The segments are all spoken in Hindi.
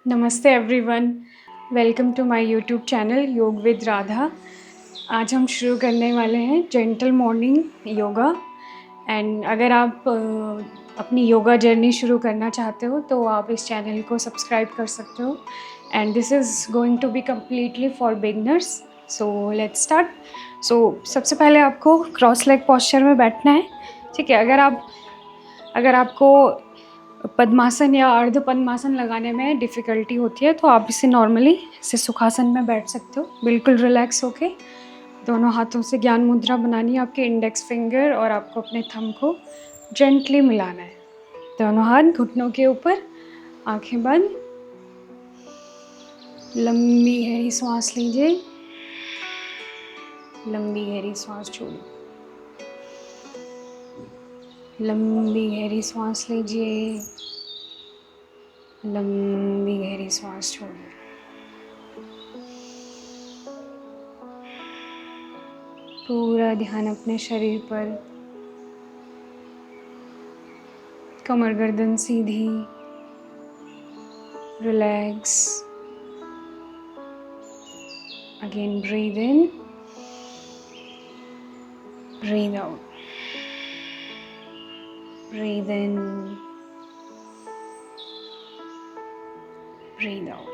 नमस्ते everyone, welcome to my YouTube channel Yog with Radha. आज हम शुरू करने वाले हैं जेंटल मॉर्निंग योगा। एंड अगर आप अपनी योगा जर्नी शुरू करना चाहते हो तो आप इस चैनल को सब्सक्राइब कर सकते हो। And this is going to be completely for beginners. So let's start. So सबसे पहले आपको क्रॉस लेग पोस्चर में बैठना है। ठीक है, अगर आपको पद्मासन या अर्ध पद्मासन लगाने में डिफ़िकल्टी होती है तो आप इसे नॉर्मली इसे सुखासन में बैठ सकते हो, बिल्कुल रिलैक्स होके। दोनों हाथों से ज्ञान मुद्रा बनानी है, आपके इंडेक्स फिंगर और आपको अपने थंब को जेंटली मिलाना है। दोनों हाथ घुटनों के ऊपर, आंखें बंद, लंबी गहरी सांस लीजिए, लंबी गहरी सांस छोड़िए, लंबी गहरी सांस लीजिए, लंबी गहरी सांस छोड़िए। पूरा ध्यान अपने शरीर पर, कमर गर्दन सीधी, relax. Again breathe in, breathe out, breathe in, breathe out.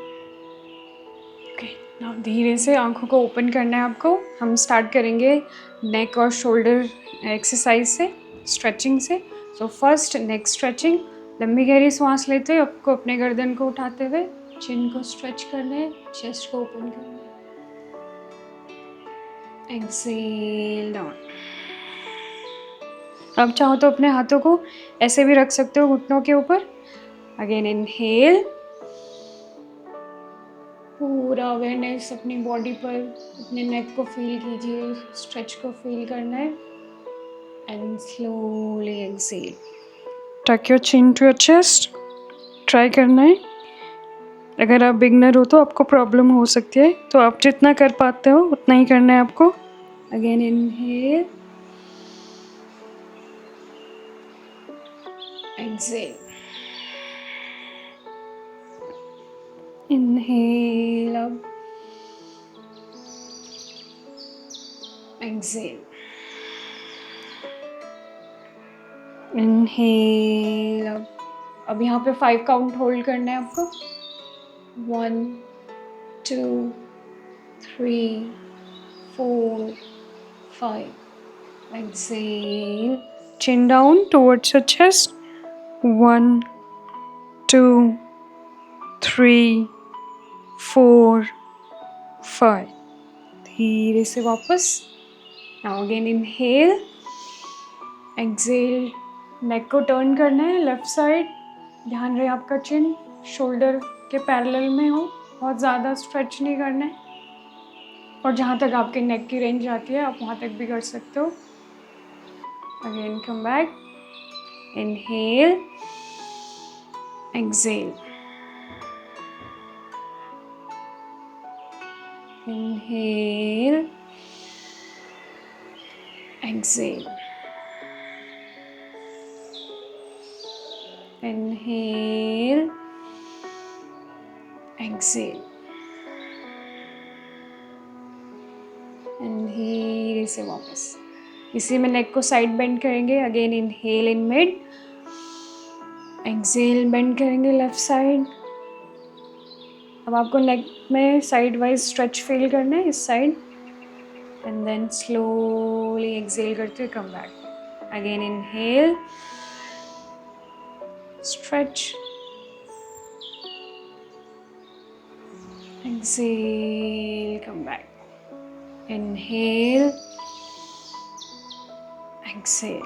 Okay, now धीरे से आंखों को ओपन करना है आपको। हम स्टार्ट करेंगे नेक और शोल्डर एक्सरसाइज से, स्ट्रेचिंग से। सो फर्स्ट नेक स्ट्रेचिंग। लंबी गहरी सांस लेते हुए आपको अपने गर्दन को उठाते हुए चिन को स्ट्रेच करना है, चेस्ट को ओपन करना है। Exhale down. अब चाहो तो अपने हाथों को ऐसे भी रख सकते हो घुटनों के ऊपर। अगेन इनहेल, पूरा अवेयरनेस अपनी बॉडी पर, अपने नेक को फील कीजिए, स्ट्रेच को फील करना है। And slowly exhale, tuck your chin to your chest. Try करना है। अगर आप बिगनर हो तो आपको प्रॉब्लम हो सकती है, तो आप जितना कर पाते हो उतना ही करना है आपको। अगेन इनहेल, एक्सेल, इनहेल, अब एक्सेल, इनहेल। अब यहाँ पे 5 काउंट होल्ड करना है आपको। 1 2 3 4 5। Exhale, chin down towards your chest. 1 2 3 4 5। धीरे से वापस। Now again inhale, exhale, नेक को टर्न करना है लेफ्ट साइड। ध्यान रहे आपका चिन शोल्डर के पैरेलल में हो, बहुत ज़्यादा स्ट्रेच नहीं करना है। और जहाँ तक आपके नेक की रेंज आती है आप वहाँ तक भी कर सकते हो। Again come back, inhale, exhale, inhale, exhale, inhale, exhale. And धीरे से वापस इसी में नेक को साइड बेंड करेंगे। Again inhale in mid, exhale bend करेंगे लेफ्ट साइड। अब आपको नेक में साइड वाइज स्ट्रेच फील करना है इस side. And then slowly exhale करते हुए come back. Again inhale, stretch, exhale, come back, inhale, exhale.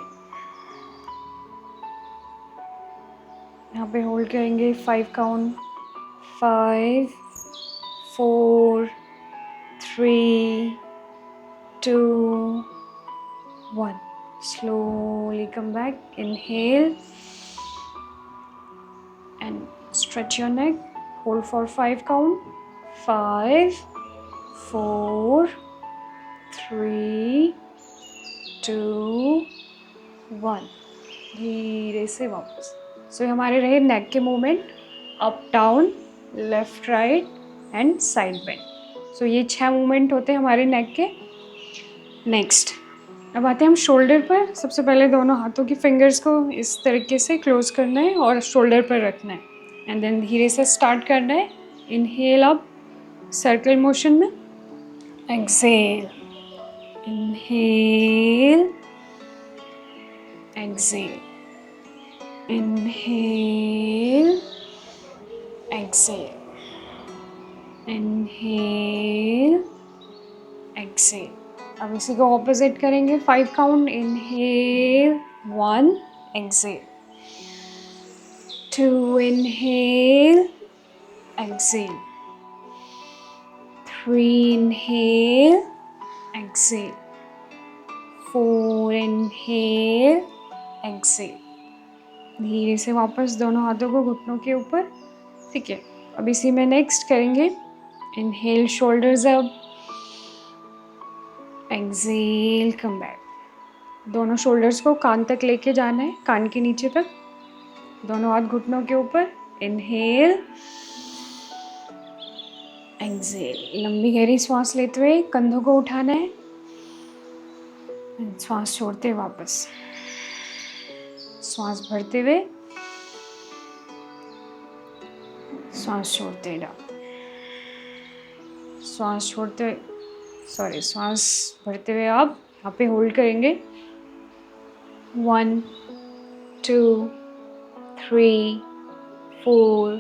यहाँ पे होल्ड करेंगे 5 count. 5 4 3 2 1। Slowly come back. Inhale and stretch your neck. Hold for 5 count. 5 4 3 2 1। धीरे से वापस। सो हमारे रहे नेक के movement, up down, left right and side bend. So ये 6 मूवमेंट होते हैं हमारे नेक के। नेक्स्ट अब आते हैं हम शोल्डर पर। सबसे पहले दोनों हाथों की फिंगर्स को इस तरीके से क्लोज करना है और शोल्डर पर रखना है एंड देन धीरे से स्टार्ट करना है। इनहेल अप सर्कल मोशन में, exhale, inhale, exhale, inhale, exhale, inhale, exhale. अब इसी को ऑपोजिट करेंगे 5 count. Inhale 1, exhale, 2, inhale, exhale, 3, inhale, exhale, 4, inhale, exhale. धीरे से वापस दोनों हाथों को घुटनों के ऊपर। ठीक है, अब इसी में नेक्स्ट करेंगे inhale shoulders up, exhale come back. दोनों शोल्डर्स को कान तक लेके जाना है, कान के नीचे तक। दोनों हाथ घुटनों के ऊपर। Inhale, exhale. लंबी गहरी सांस लेते हुए कंधों को उठाना है, श्वास छोड़ते हुए वापस। श्वास भरते हुए, श्वास छोड़ते डाउन, श्वास छोड़ते हुए श्वास भरते हुए आप यहाँ पे होल्ड करेंगे। 1, 2, 3, 4,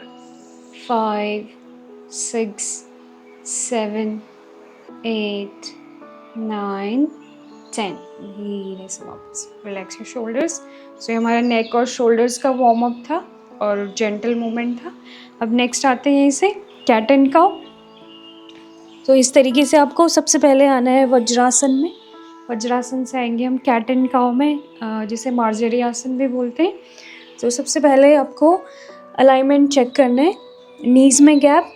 5, 6, 7, 8, 9, 10। धीरे से वापस रिलैक्स योर शोल्डर्स। सो ये हमारा नेक और शोल्डर्स का वार्म अप था और जेंटल मूवमेंट था। अब नेक्स्ट आते हैं इसे कैट एंड काउ। तो इस तरीके से आपको सबसे पहले आना है वज्रासन में। वज्रासन से आएंगे हम कैट एंड काउ में, जिसे मार्जरी आसन भी बोलते हैं। तो सबसे पहले आपको अलाइनमेंट चेक करना है। नीज में gap,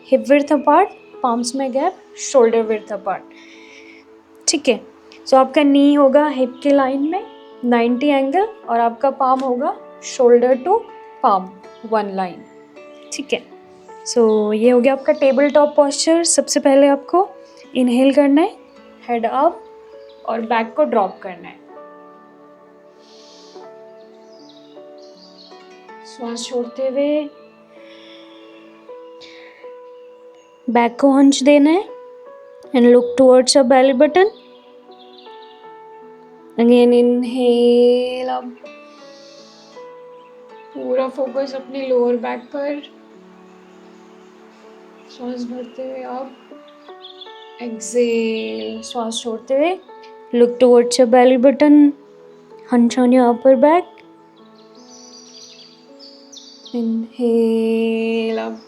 hip width apart, palms में गैप, शोल्डर विड्थ अपार्ट। ठीक है, सो आपका नी होगा हिप के लाइन में 90 एंगल और आपका पाम होगा शोल्डर टू पाम 1 लाइन। ठीक है, सो ये हो गया आपका टेबल टॉप पॉस्चर। सबसे पहले आपको इनहेल करना है, हेड अप और बैक को ड्रॉप करना है। श्वास छोड़ते हुए बैक को हंच देना है and look towards your belly button. Again inhale up, पूरा फोकस अपनी लोअर बैक पर। श्वास भरते हुए आप, एक्सेल, श्वास छोड़ते हुए look towards your belly button, hunch on your upper back. Inhale up,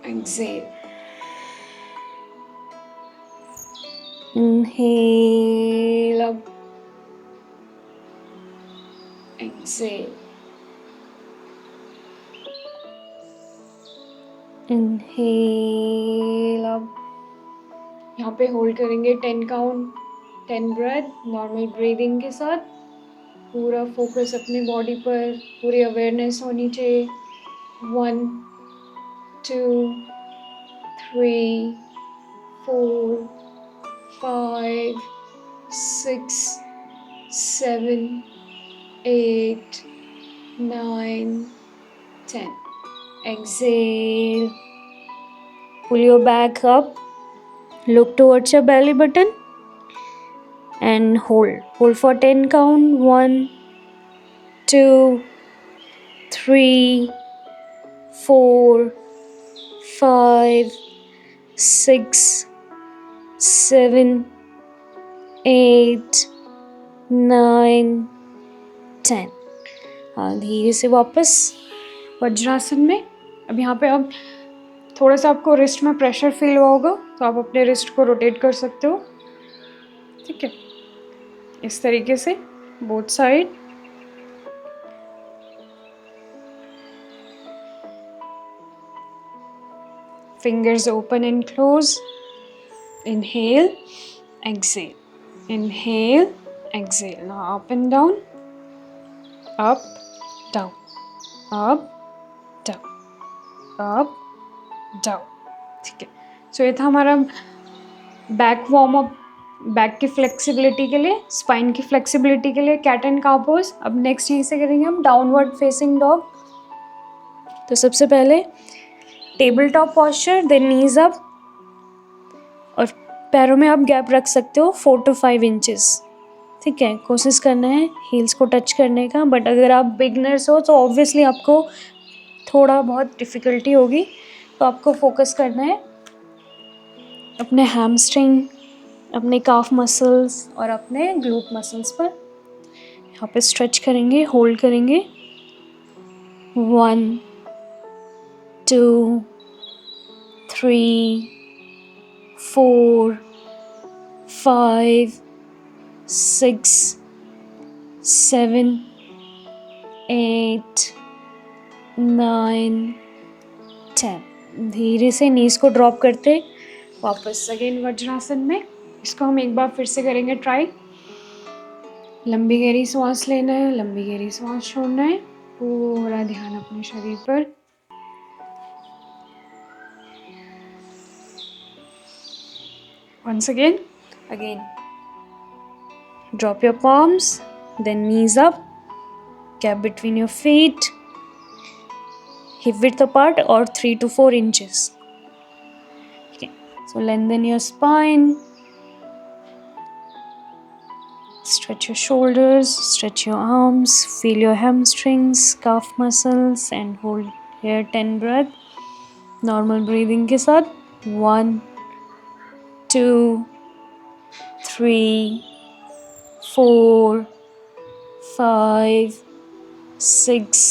exhale. Inhale up, exhale. Inhale up. यहाँ पे होल्ड करेंगे 10 काउंट, 10 ब्रेथ नॉर्मल ब्रीदिंग के साथ। पूरा फोकस अपनी बॉडी पर, पूरी अवेयरनेस होनी चाहिए। 1, 2, 3, 4, 5, 6, 7, 8, 9, 10. Exhale. Pull your back up. Look towards your belly button and hold. Hold for 10 count. 1, 2, 3, 4, 5, 6, 7, 8, 9, 10. हाँ, धीरे से वापस वज्रासन में। अब यहाँ पे अब थोड़ा सा आपको रिस्ट में प्रेशर फील हुआ होगा, तो आप अपने रिस्ट को रोटेट कर सकते हो। ठीक है, इस तरीके से both side. Fingers open and close. Inhale, exhale, inhale, exhale. Now up and down, up, down, up, up down. ठीक है, सो ये था हमारा बैक वार्म अप, बैक की फ्लेक्सिबिलिटी के लिए, स्पाइन की फ्लेक्सिबिलिटी के लिए कैट एंड काउ पोज। अब नेक्स्ट यहीं से करेंगे हम डाउनवर्ड फेसिंग डॉग। तो सबसे पहले टेबल टॉप पॉस्चर, देन नीज अप, और पैरों में आप गैप रख सकते हो 4 to 5 इंचेस। ठीक है, कोशिश करना है हील्स को टच करने का, बट अगर आप बिगनर्स हो तो ऑब्वियसली आपको थोड़ा बहुत डिफ़िकल्टी होगी, तो आपको फोकस करना है अपने हैमस्ट्रिंग, अपने काफ मसल्स और अपने ग्लूट मसल्स पर। यहाँ पे स्ट्रेच करेंगे, होल्ड करेंगे, 1 2 3 4 5 6 7 8 9 10। धीरे से नीज को ड्रॉप करते वापस अगेन वज्रासन में। इसको हम एक बार फिर से करेंगे ट्राई। लंबी गहरी सांस लेना है, लंबी गहरी सांस छोड़ना है, पूरा ध्यान अपने शरीर पर। Once again, drop your palms, then knees up, gap between your feet, hip width apart or 3 to 4 inches. Okay, so lengthen your spine, stretch your shoulders, stretch your arms, feel your hamstrings, calf muscles, and hold here 10 breath. Normal breathing के साथ 1 2 3 4 5 6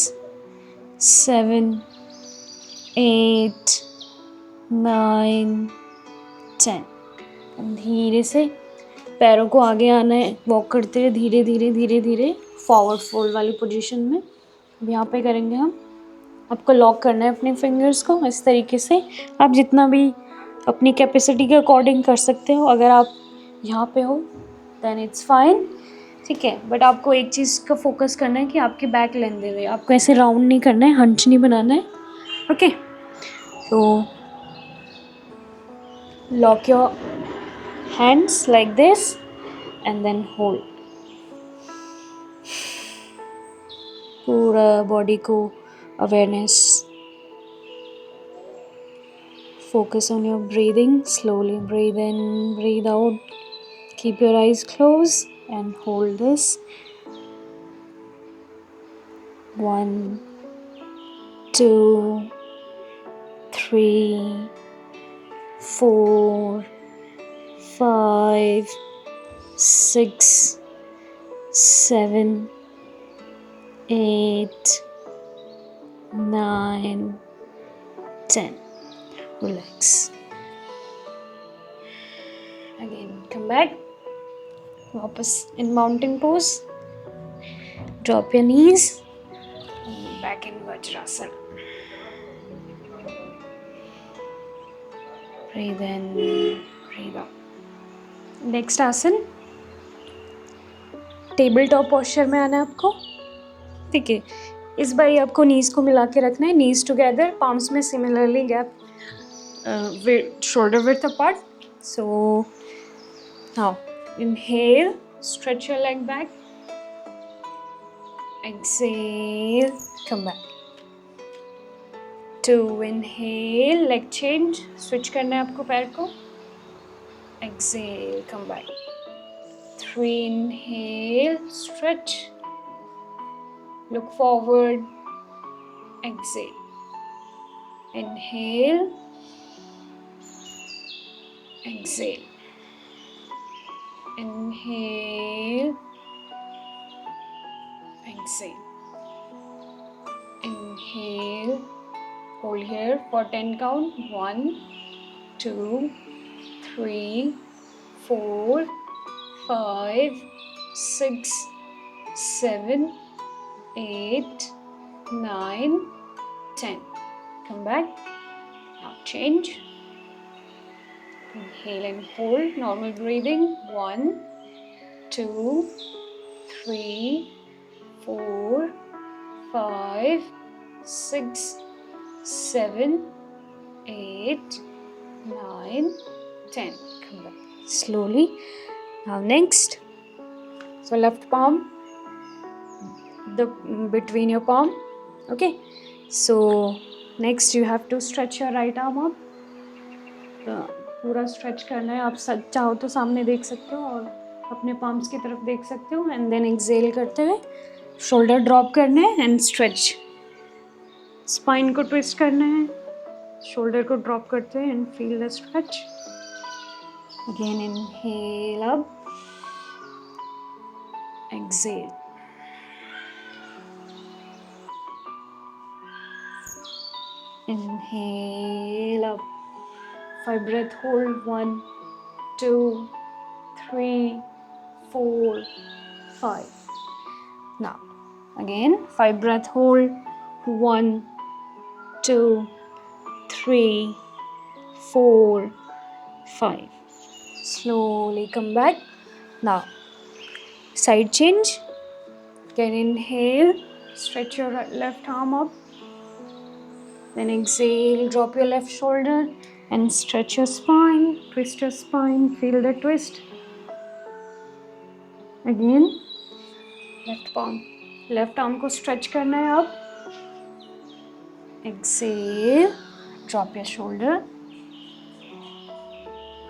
7 8 9 10। धीरे से पैरों को आगे आना है, वॉक करते हुए धीरे धीरे धीरे धीरे फॉरवर्ड फोल्ड वाली पोजीशन में। अब यहाँ पे करेंगे हम, आपको लॉक करना है अपने फिंगर्स को इस तरीके से। आप जितना भी अपनी कैपेसिटी के अकॉर्डिंग कर सकते हो। अगर आप यहाँ पे हो देन इट्स फाइन, ठीक है, बट आपको एक चीज़ का फोकस करना है कि आपकी बैक लेंदे हुए, आपको ऐसे राउंड नहीं करना है, हंच नहीं बनाना है। ओके, तो lock your hands like this and then hold. पूरा बॉडी को awareness, focus on your breathing. Slowly breathe in, breathe out. Keep your eyes closed and hold this. 1 2 3 4 5 6 7 8 9 10. Relax. Again, come back. वापस in mountain pose. Drop your knees. Back in Vajrasana. Breathe in, breathe out. Next आसन, टेबल टॉप पोस्चर में आना है आपको। ठीक है, इस बार आपको नीज को मिला के रखना है, नीज टुगेदर, पाम्स में similarly gap, shoulder width apart. So now inhale, stretch your leg back, exhale, come back. 2 inhale, leg change, switch करना है आपको पैर को, exhale, come back. 3 inhale, stretch, look forward, exhale, inhale, exhale, inhale, exhale, inhale, hold here for 10 count, 1 2 3 4 5 6 7 8 9 10. Come back, now change. Inhale and hold, normal breathing, 1 2 3 4 5 6 7, 8, 9, 10. Come back slowly. Now next. So left palm between your palm. Okay. So next you have to stretch your right arm up. पूरा स्ट्रेच करना है. आप चाहो तो सामने देख सकते हो और अपने पाम्स की तरफ देख सकते हो. एंड देन एक्सेल करते हुए शोल्डर ड्रॉप करने हैं एंड स्ट्रेच. स्पाइन को ट्विस्ट करना है, शोल्डर को ड्रॉप करते हैं and feel the stretch. Again inhale up, exhale. Inhale up. 5 breath hold. 1, 2, 3, 4, 5. Now again 5 breath hold. 1, 2, 3, 4, 5. Slowly come back. Now side change. Again inhale, stretch your left arm up. Then exhale, drop your left shoulder and stretch your spine, twist your spine, feel the twist. Again, left arm को stretch करना है अब. Exhale, drop your shoulder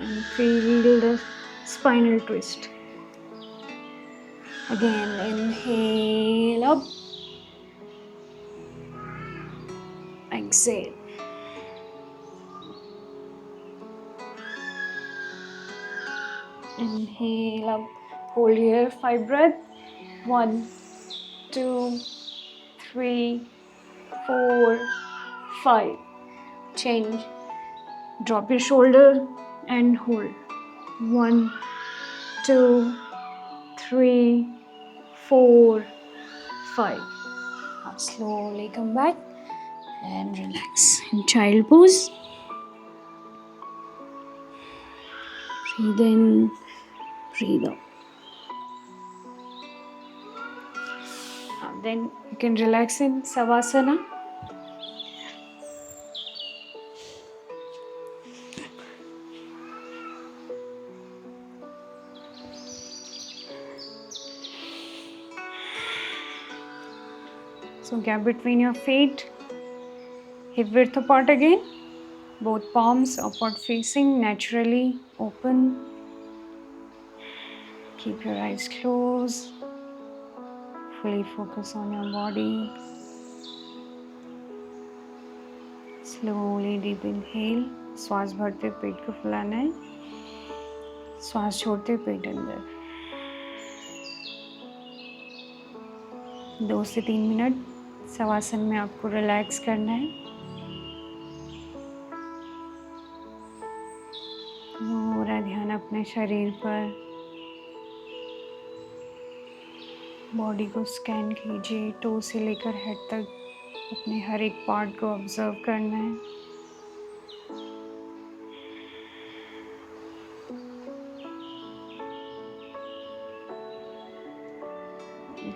and feel the spinal twist. Again, inhale up, exhale. Inhale up, hold here, 5 breath. 1, 2, 3, 4, 5. Change. Drop your shoulder and hold. 1, 2, 3, 4, 5. Now slowly come back and relax in child pose. Breathe in, breathe out. Then you can relax in Savasana. So gap between your feet, hip width apart again. Both palms upward facing, naturally open. Keep your eyes closed. Fully focus on your body. Slowly deep inhale. श्वास भरते पेट को फुलाना है. श्वास छोड़ते पेट अंदर. 2 से 3 मिनट शवासन में आपको रिलैक्स करना है. पूरा ध्यान अपने शरीर पर. बॉडी को स्कैन कीजिए. टो से लेकर हेड तक अपने हर एक पार्ट को ऑब्जर्व करना है.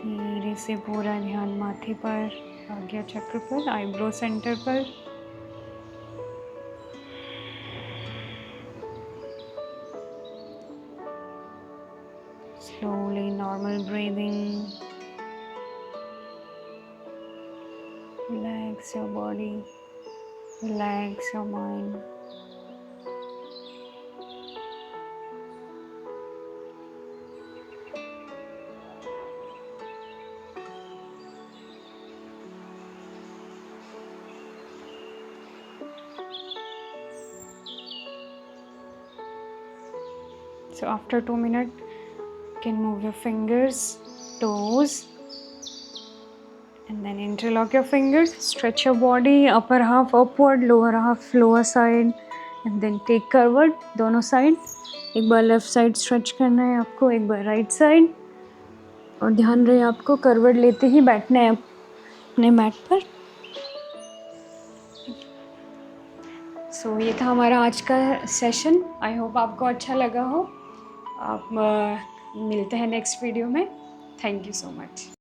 धीरे से पूरा ध्यान माथे पर, आज्ञा चक्र पर, आईब्रो सेंटर पर. Slowly normal breathing. Relax your body. Relax your mind. So after 2 minutes, you can move your fingers, toes, and then interlock your fingers. Stretch your body, upper half upward, lower half lower side, and then take curved दोनों साइड. एक बार लेफ्ट साइड स्ट्रेच करना है आपको, एक बार राइट साइड. और ध्यान रहे आपको करवट लेते ही बैठना है अपने मैट पर. सो ये था हमारा आज का सेशन. आई होप आपको अच्छा लगा हो. आप मिलते हैं नेक्स्ट वीडियो में. Thank you so much.